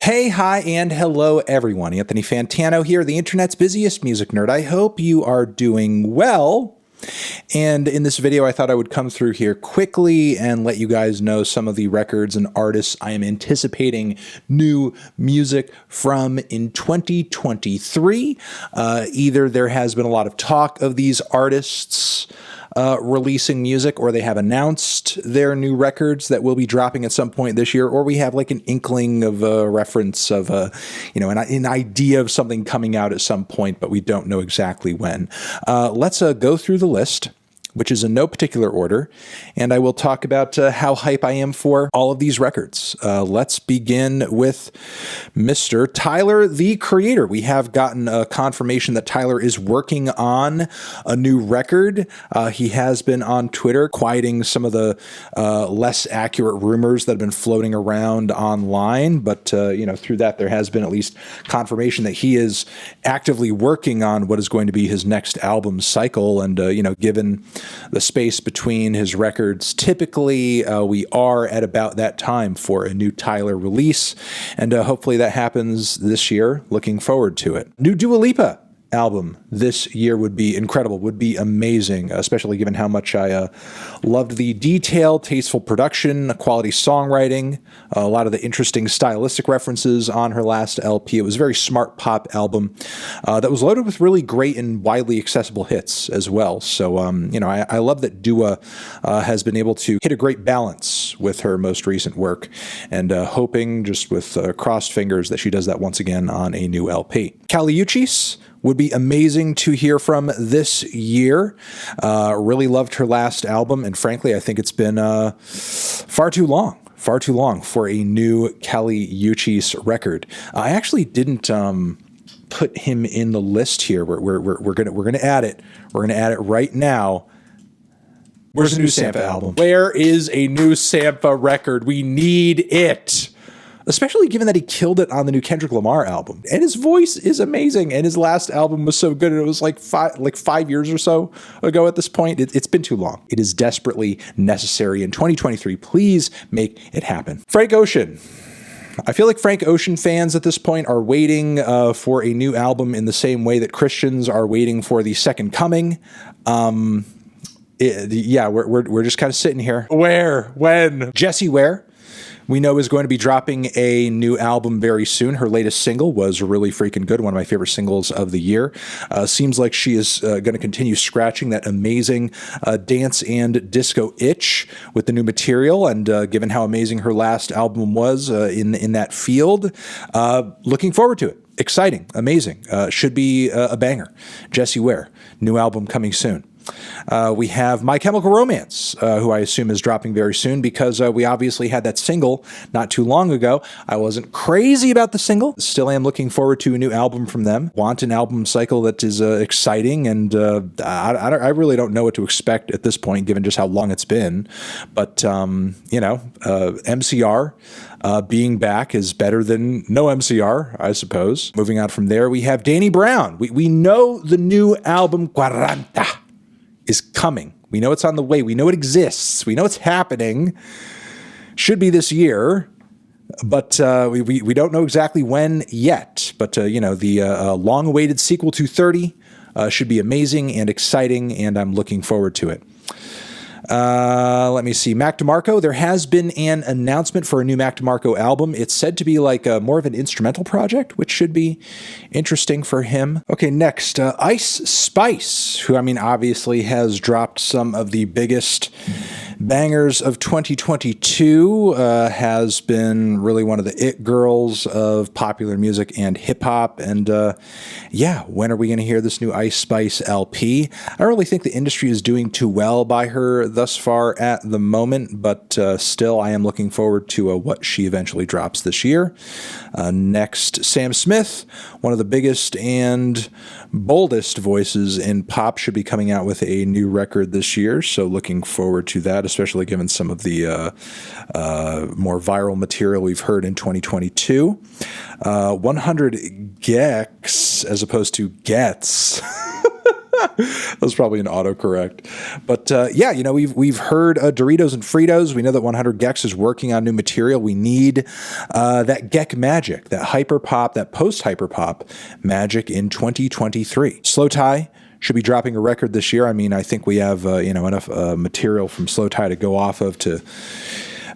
Hey, hi, and hello, everyone. Anthony Fantano here, the internet's busiest music nerd. I hope you are doing well. And in this video, I thought I would come through here quickly and let you guys know some of the records and artists I am anticipating new music from in 2023. Either there has been a lot of talk of these artists releasing music, or they have announced their new records that will be dropping at some point this year, or we have like an inkling of a reference of an idea of something coming out at some point, but we don't know exactly when. Let's go through the list, which is in no particular order, and I will talk about how hype I am for all of these records. Let's begin with Mr. Tyler, the Creator. We have gotten a confirmation that Tyler is working on a new record. He has been on Twitter quieting some of the less accurate rumors that have been floating around online, but through that there has been at least confirmation that he is actively working on what is going to be his next album cycle, and given the space between his records, typically we are at about that time for a new Tyler release, and hopefully that happens this year. Looking forward to it. New Dua Lipa album this year would be incredible, would be amazing, especially given how much I loved the detailed, tasteful production, quality songwriting, a lot of the interesting stylistic references on her last LP. It was a very smart pop album that was loaded with really great and widely accessible hits as well. So, I love that Dua has been able to hit a great balance with her most recent work, and hoping just with crossed fingers that she does that once again on a new LP. Uchis would be amazing to hear from this year. Really loved her last album, and frankly, I think it's been far too long for a new Kali Uchis record. I actually didn't put him in the list here. We're gonna add it. We're gonna add it right now. Where's the new Sampha album? Where is a new Sampha record? We need it. Especially given that he killed it on the new Kendrick Lamar album. And his voice is amazing, and his last album was so good, and it was like 5 years or so ago at this point. It's been too long. It is desperately necessary in 2023. Please make it happen. Frank Ocean. I feel like Frank Ocean fans at this point are waiting for a new album in the same way that Christians are waiting for the second coming. We're just kind of sitting here. Where? When? Jessie Ware, we know, is going to be dropping a new album very soon. Her latest single was really freaking good, one of my favorite singles of the year. Seems like she is going to continue scratching that amazing dance and disco itch with the new material, and given how amazing her last album was in that field, looking forward to it. Exciting, amazing, should be a banger. Jessie Ware, new album coming soon. We have My Chemical Romance, who I assume is dropping very soon, because we obviously had that single not too long ago. I wasn't crazy about the single. Still am looking forward to a new album from them. Want an album cycle that is exciting, and I really don't know what to expect at this point, given just how long it's been. But, MCR being back is better than no MCR, I suppose. Moving on from there, we have Danny Brown. We know the new album, Quaranta, is coming. We know it's on the way. We know it exists. We know it's happening. Should be this year, but we don't know exactly when yet. But the long-awaited sequel to 30 should be amazing and exciting, and I'm looking forward to it. Let me see. Mac DeMarco. There has been an announcement for a new Mac DeMarco album. It's said to be like more of an instrumental project, which should be interesting for him. Okay, next, Ice Spice, who obviously has dropped some of the biggest bangers of 2022, has been really one of the it girls of popular music and hip hop. And when are we going to hear this new Ice Spice LP? I don't really think the industry is doing too well by her thus far at the moment, but still I am looking forward to what she eventually drops this year. Next, Sam Smith, one of the biggest and boldest voices in pop, should be coming out with a new record this year, so looking forward to that, especially given some of the more viral material we've heard in 2022. 100 Gex as opposed to Gets. That's probably an autocorrect. But yeah, you know, we've heard Doritos and Fritos. We know that 100 gecs is working on new material. We need that geck magic, that hyper pop, that post hyper pop magic in 2023. Slowtie should be dropping a record this year. I mean, I think we have you know, enough material from Slowtie to go off of to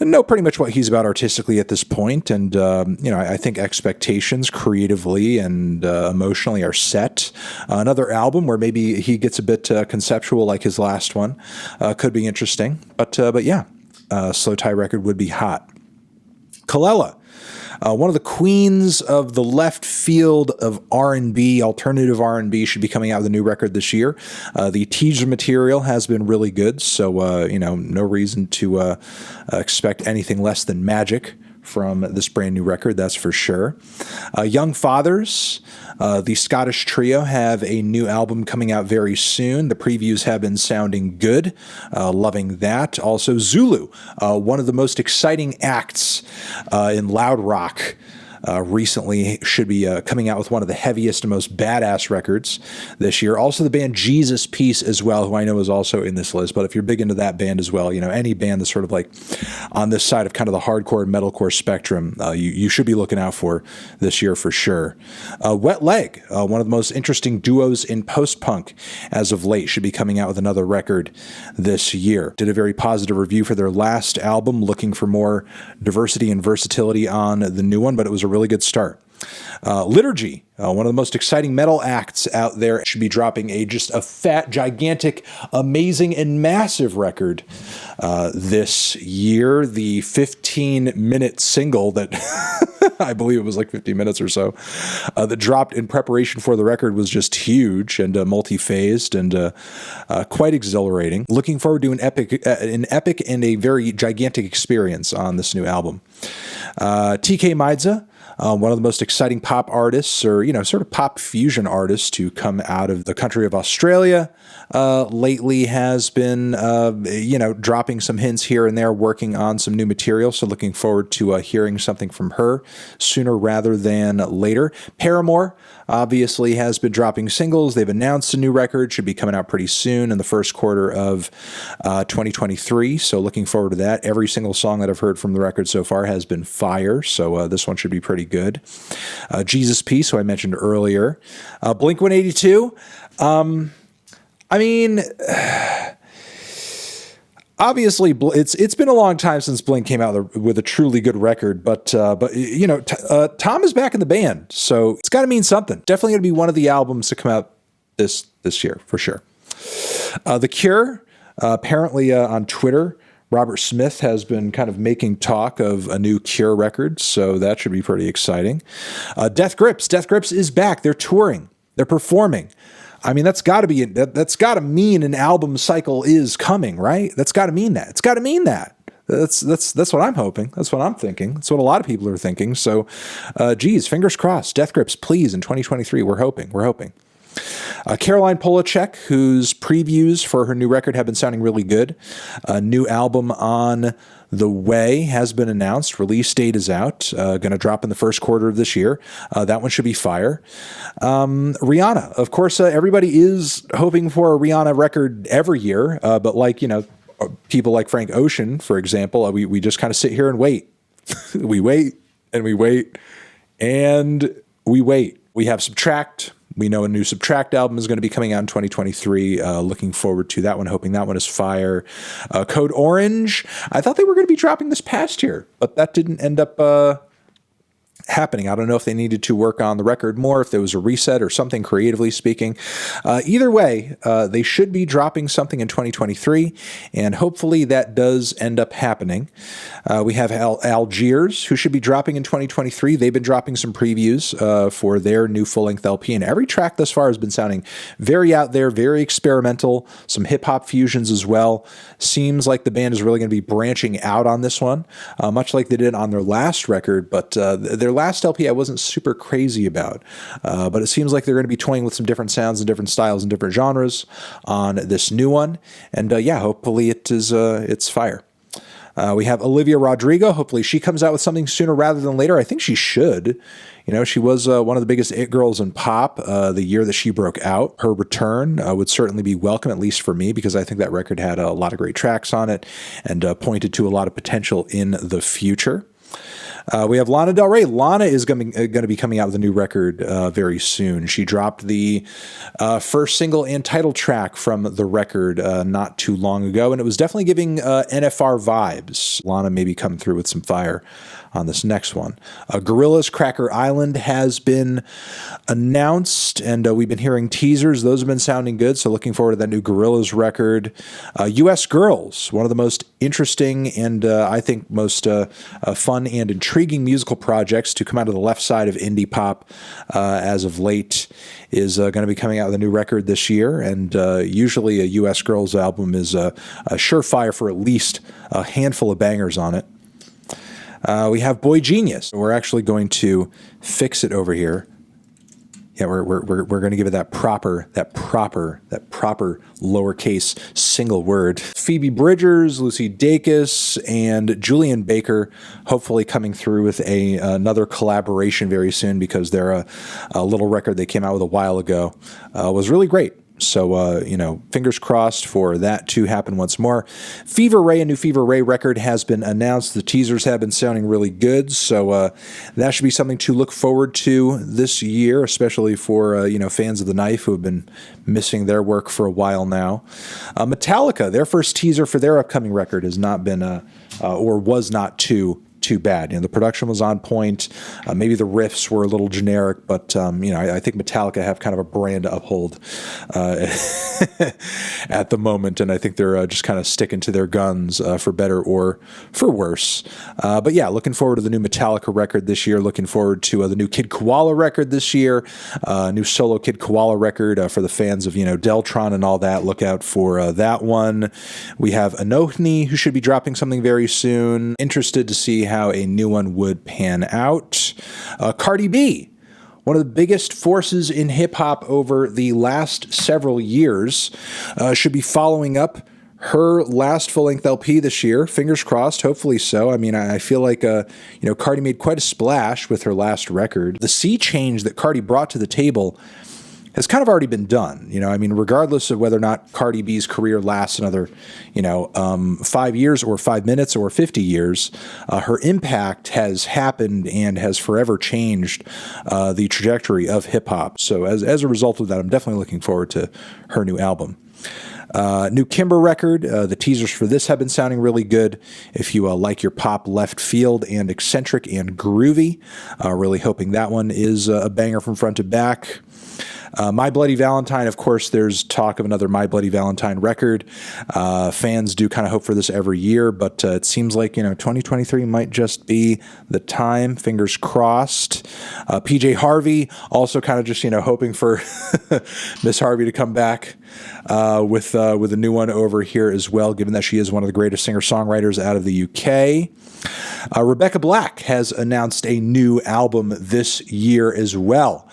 know pretty much what he's about artistically at this point. And, you know, I think expectations creatively and emotionally are set. Another album where maybe he gets a bit conceptual like his last one could be interesting. But yeah, Slowtie record would be hot. Kelela. One of the queens of the left field of R&B, alternative R&B, should be coming out with a new record this year. The teaser material has been really good, so you know, no reason to expect anything less than magic from this brand new record, that's for sure. Young Fathers, the Scottish trio, have a new album coming out very soon. The previews have been sounding good. Loving that. Also, Zulu, one of the most exciting acts in loud rock recently, should be coming out with one of the heaviest and most badass records this year. Also the band Jesus Piece as well, who I know is also in this list, but if you're big into that band as well, you know, any band that's sort of like on this side of kind of the hardcore and metalcore spectrum, you should be looking out for this year for sure. Wet Leg, one of the most interesting duos in post-punk as of late, should be coming out with another record this year. Did a very positive review for their last album, looking for more diversity and versatility on the new one, but it was a really good start. Liturgy, one of the most exciting metal acts out there, should be dropping just a fat, gigantic, amazing, and massive record this year. The 15-minute single that I believe it was like 15 minutes or so that dropped in preparation for the record was just huge and multi-phased and quite exhilarating. Looking forward to an epic and a very gigantic experience on this new album. TK Maidza, one of the most exciting pop artists, or, you know, sort of pop fusion artists to come out of the country of Australia lately, has been, you know, dropping some hints here and there, working on some new material. So looking forward to hearing something from her sooner rather than later. Paramore obviously has been dropping singles. They've announced a new record, should be coming out pretty soon in the first quarter of 2023. So looking forward to that. Every single song that I've heard from the record so far has been fire. So this one should be pretty good. Jesus Piece, who I mentioned earlier. Blink-182. I mean, obviously, it's been a long time since Blink came out with a truly good record, but you know, Tom is back in the band, so it's got to mean something. Definitely going to be one of the albums to come out this year for sure. The Cure, apparently on Twitter, Robert Smith has been kind of making talk of a new Cure record, so that should be pretty exciting. Death Grips is back. They're touring. They're performing. I mean, that's got to mean an album cycle is coming, right? That's got to mean that. It's got to mean that. That's what I'm hoping. That's what I'm thinking. That's what a lot of people are thinking. So, geez, fingers crossed. Death Grips, please, in 2023. We're hoping. Caroline Polacek, whose previews for her new record have been sounding really good. A new album on the way has been announced. Release date is out. Going to drop in the first quarter of this year. That one should be fire. Rihanna, of course, everybody is hoping for a Rihanna record every year. But like, you know, people like Frank Ocean, for example, we just kind of sit here and wait. We wait and we wait and we wait. We have Subtract. We know a new Subtract album is going to be coming out in 2023. Looking forward to that one, hoping that one is fire. Code Orange, I thought they were going to be dropping this past year, but that didn't end up happening. I don't know if they needed to work on the record more, if there was a reset or something, creatively speaking. Either way, they should be dropping something in 2023, and hopefully that does end up happening. We have Algiers, who should be dropping in 2023. They've been dropping some previews for their new full-length LP, and every track thus far has been sounding very out there, very experimental, some hip-hop fusions as well. Seems like the band is really going to be branching out on this one, much like they did on their last record, but their last LP I wasn't super crazy about, but it seems like they're going to be toying with some different sounds and different styles and different genres on this new one, and yeah, hopefully it's fire. We have Olivia Rodrigo. Hopefully she comes out with something sooner rather than later. I think she should. You know, she was one of the biggest it girls in pop the year that she broke out. Her return would certainly be welcome, at least for me, because I think that record had a lot of great tracks on it and pointed to a lot of potential in the future. We have Lana Del Rey. Lana is going to be coming out with a new record very soon. She dropped the first single and title track from the record not too long ago, and it was definitely giving NFR vibes. Lana may be coming through with some fire on this next one. Gorillaz Cracker Island has been announced, and we've been hearing teasers. Those have been sounding good, so looking forward to that new Gorillaz record. U.S. Girls, one of the most interesting and I think most fun and intriguing musical projects to come out of the left side of indie pop as of late, is going to be coming out with a new record this year, and usually a U.S. Girls album is a surefire for at least a handful of bangers on it. We have Boy Genius. We're actually going to fix it over here. Yeah, we're going to give it that proper lowercase single word. Phoebe Bridgers, Lucy Dacus, and Julian Baker, hopefully coming through with another collaboration very soon, because their little record they came out with a while ago was really great. So, you know, fingers crossed for that to happen once more. Fever Ray, a new Fever Ray record has been announced. The teasers have been sounding really good, so that should be something to look forward to this year, especially for, you know, fans of The Knife who have been missing their work for a while now. Metallica, their first teaser for their upcoming record has not been, or was not too bad. You know, the production was on point. Maybe the riffs were a little generic, but you know, I think Metallica have kind of a brand to uphold at the moment, and I think they're just kind of sticking to their guns for better or for worse. But yeah, looking forward to the new Metallica record this year. Looking forward to the new Kid Koala record this year. New solo Kid Koala record for the fans of, you know, Deltron and all that. Look out for that one. We have Anohni, who should be dropping something very soon. Interested to see how a new one would pan out. Cardi B, one of the biggest forces in hip-hop over the last several years, should be following up her last full-length LP this year. Fingers crossed, hopefully so. I mean, I feel like, you know, Cardi made quite a splash with her last record. The sea change that Cardi brought to the table has kind of already been done. You know, I mean, regardless of whether or not Cardi B's career lasts another, you know, 5 years or 5 minutes or 50 years, her impact has happened and has forever changed the trajectory of hip hop. So as a result of that, I'm definitely looking forward to her new album. New Kimber record. The teasers for this have been sounding really good. If you like your pop left field and eccentric and groovy, really hoping that one is a banger from front to back. My Bloody Valentine, of course, there's talk of another My Bloody Valentine record. Fans do kind of hope for this every year, but it seems like, you know, 2023 might just be the time. Fingers crossed. PJ Harvey, also kind of just, you know, hoping for Miss Harvey to come back with a new one over here as well, given that she is one of the greatest singer-songwriters out of the UK. Rebecca Black has announced a new album this year as well.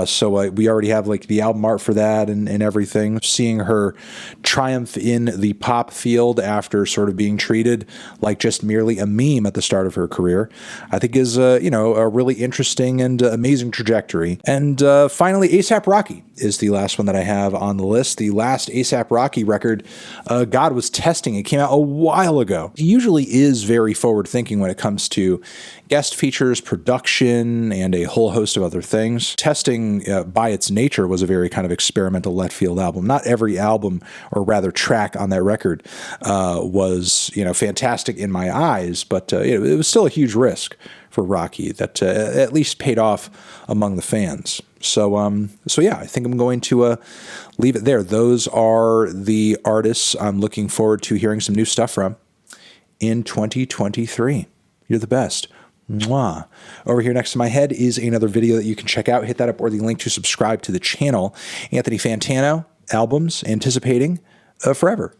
So we already have like the album art for that and everything. Seeing her triumph in the pop field after sort of being treated like just merely a meme at the start of her career, I think is, you know, a really interesting and amazing trajectory. And finally, A$AP Rocky is the last one that I have on the list. The last A$AP Rocky record, God was testing. It came out a while ago. He usually is very forward-thinking when it comes to guest features, production, and a whole host of other things. Testing, by its nature, was a very kind of experimental left field album. Not every album, or rather track on that record, was, you know, fantastic in my eyes, but it was still a huge risk for Rocky that at least paid off among the fans. So yeah, I think I'm going to leave it there. Those are the artists I'm looking forward to hearing some new stuff from in 2023. You're the best. Mwah. Over here next to my head is another video that you can check out. Hit that up or the link to subscribe to the channel. Anthony Fantano, albums anticipating forever.